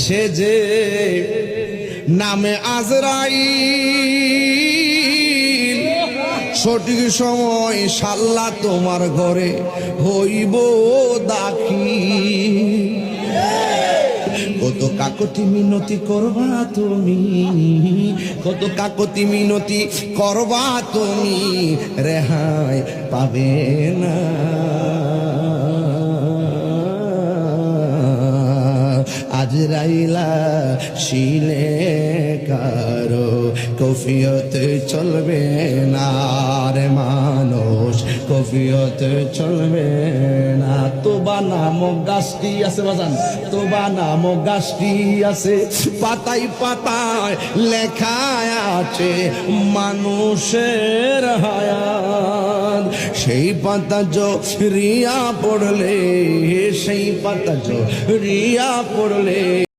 সে যে নামে আজরাইল, সঠিক সময় শাল্লা তোমার ঘরে হইব দাখিল। কত কাকতি মিনতি করবা তুমি, কত কাকতি মিনতি করবা তুমি, রেহাই পাবে না। আজরাইলা শিলে কারো কফিয়ত চলবে না রে মানুষ, কফিয়ত চলবে না। তোবা নামক গাছটি আছে বাজান, তোবা নামক গাছটি আছে, পাতায় পাতায় লেখা আছে মানুষের হায়াত। সেই পাতা রিয়া পড়লে, সেই পাতা রিয়া পড়লে